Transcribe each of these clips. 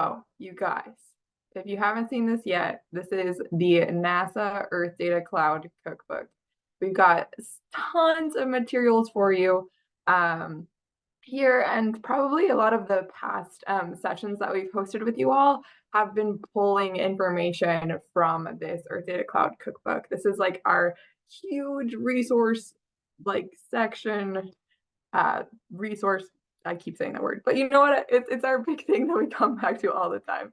Oh, you guys, if you haven't seen this yet, this is the NASA Earthdata Cloud Cookbook. We've got tons of materials for you um, here, and probably a lot of the past sessions that we've hosted with you all have been pulling information from this Earthdata Cloud Cookbook. This is like our huge resource section resource. I keep saying that word, but you know what? It's our big thing that we come back to all the time.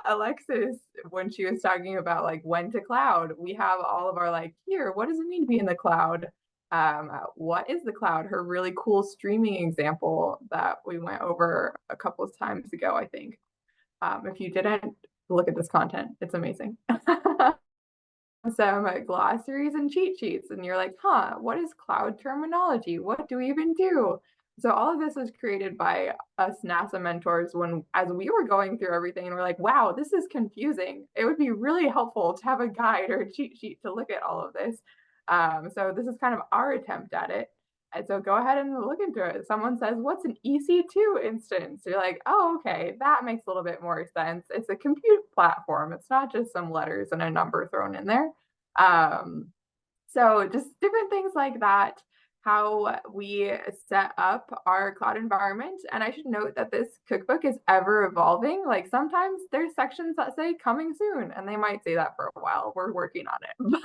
Alexis, when she was talking about like when to cloud, we have all of our like, here, what does it mean to be in the cloud? What is the cloud? Her really cool streaming example that we went over a couple of times ago, I think. If you didn't look at this content, it's amazing. Some glossaries and cheat sheets, and you're like, huh, what is cloud terminology? What do we even do? So all of this was created by us NASA mentors when, as we were going through everything, and we're like, wow, this is confusing. It would be really helpful to have a guide or a cheat sheet to look at all of this. So this is kind of our attempt at it. And so go ahead and look into it. Someone says, what's an EC2 instance? You're like, oh, okay, that makes a little bit more sense. It's a compute platform. It's not just some letters and a number thrown in there. So just different things like that, how we set up our cloud environment. And I should note that this cookbook is ever evolving. Like sometimes there's sections that say coming soon, and they might say that for a while. We're working on it,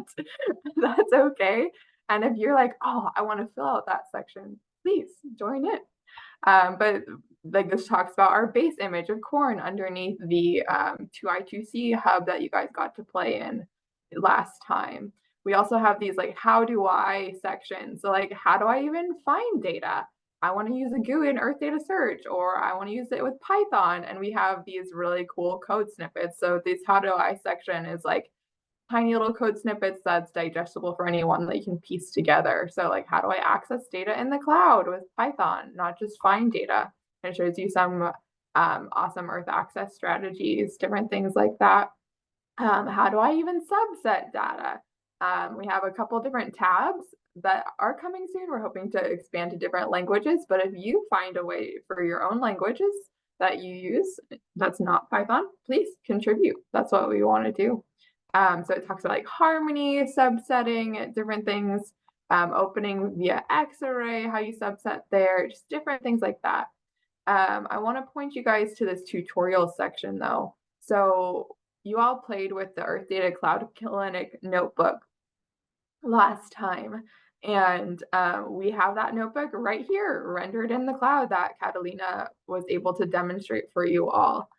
but that's okay. And if you're like, oh, I want to fill out that section, please join in. But like this talks about our base image of corn underneath the 2i2c hub that you guys got to play in last time. We also have these like how do I sections. So like how do I even find data? I want to use a GUI in Earthdata search, or I want to use it with Python. And we have these really cool code snippets. So this how do I section is like tiny little code snippets that's digestible for anyone that you can piece together. So like, how do I access data in the cloud with Python, not just find data? And it shows you some awesome Earth access strategies, different things like that. How do I even subset data? We have a couple different tabs that are coming soon. We're hoping to expand to different languages, but if you find a way for your own languages that you use that's not Python, please contribute. That's what we want to do. So it talks about like harmony, subsetting, different things, opening via X-array, how you subset there, just different things like that. I want to point you guys to this tutorial section though. So you all played with the Earthdata Cloud Clinic notebook last time. And we have that notebook right here rendered in the cloud that Catalina was able to demonstrate for you all.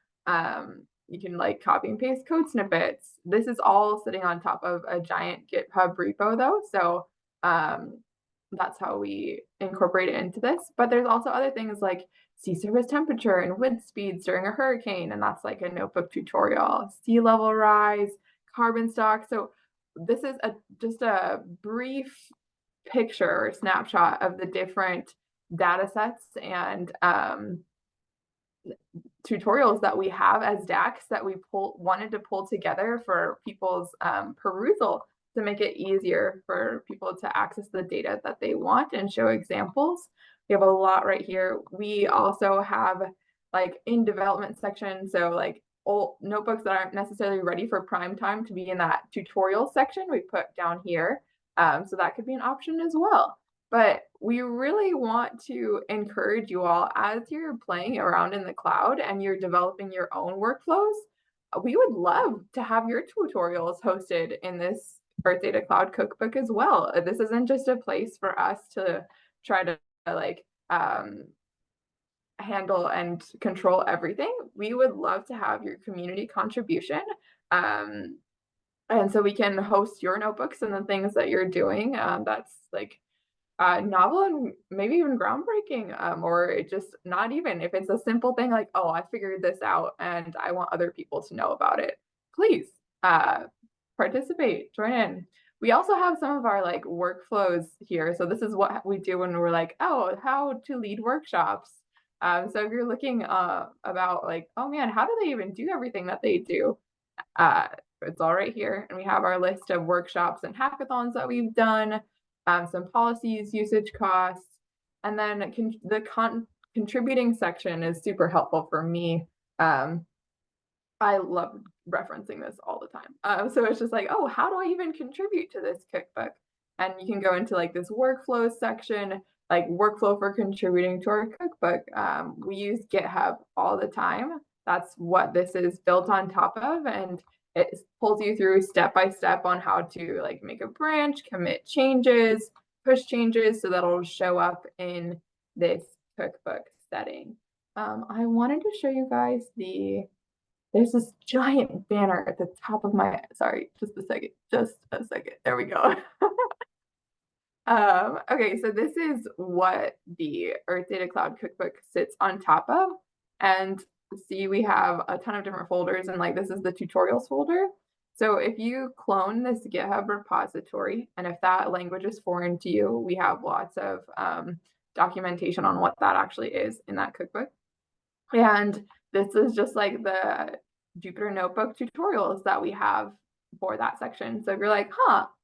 You can like copy and paste code snippets. This is all sitting on top of a giant GitHub repo though. So that's how we incorporate it into this. But there's also other things like sea surface temperature and wind speeds during a hurricane. And that's like a notebook tutorial, sea level rise, carbon stock. So this is just a brief picture or snapshot of the different data sets and tutorials that we have as DACs that we wanted to pull together for people's perusal to make it easier for people to access the data that they want and show examples. We have a lot right here. We also have like in development section, so like old notebooks that aren't necessarily ready for prime time to be in that tutorial section we put down here. So that could be an option as well. But we really want to encourage you all as you're playing around in the cloud and you're developing your own workflows. We would love to have your tutorials hosted in this Earthdata Cloud Cookbook as well. This isn't just a place for us to try to like handle and control everything. We would love to have your community contribution. And so we can host your notebooks and the things that you're doing. That's like novel and maybe even groundbreaking, or it just not even if it's a simple thing like, oh, I figured this out and I want other people to know about it. Please participate, join in. We also have some of our like workflows here. So this is what we do when we're like, oh, how to lead workshops. So if you're looking about like, oh man, how do they even do everything that they do? It's all right here. And we have our list of workshops and hackathons that we've done, some policies, usage costs, and then the contributing section is super helpful for me. Um, I love referencing this all the time. So it's just like, oh, how do I even contribute to this cookbook? And you can go into like this workflow section, like workflow for contributing to our cookbook. We use GitHub all the time. That's what this is built on top of. And it pulls you through step by step on how to like make a branch, commit changes, push changes so that it'll show up in this cookbook setting. I wanted to show you guys there's this giant banner at the top of my, sorry, just a second. There we go. Okay, so this is what the Earthdata Cloud Cookbook sits on top of. And see, we have a ton of different folders, and like this is the tutorials folder. So if you clone this GitHub repository, and if that language is foreign to you, we have lots of documentation on what that actually is in that cookbook. And this is just like the Jupyter Notebook tutorials that we have for that section. So if you're like,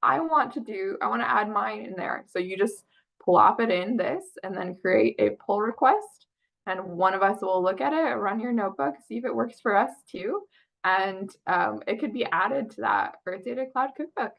I want to add mine in there. So you just plop it in this and then create a pull request. And one of us will look at it, run your notebook, see if it works for us too. And it could be added to that Earthdata Cloud Cookbook.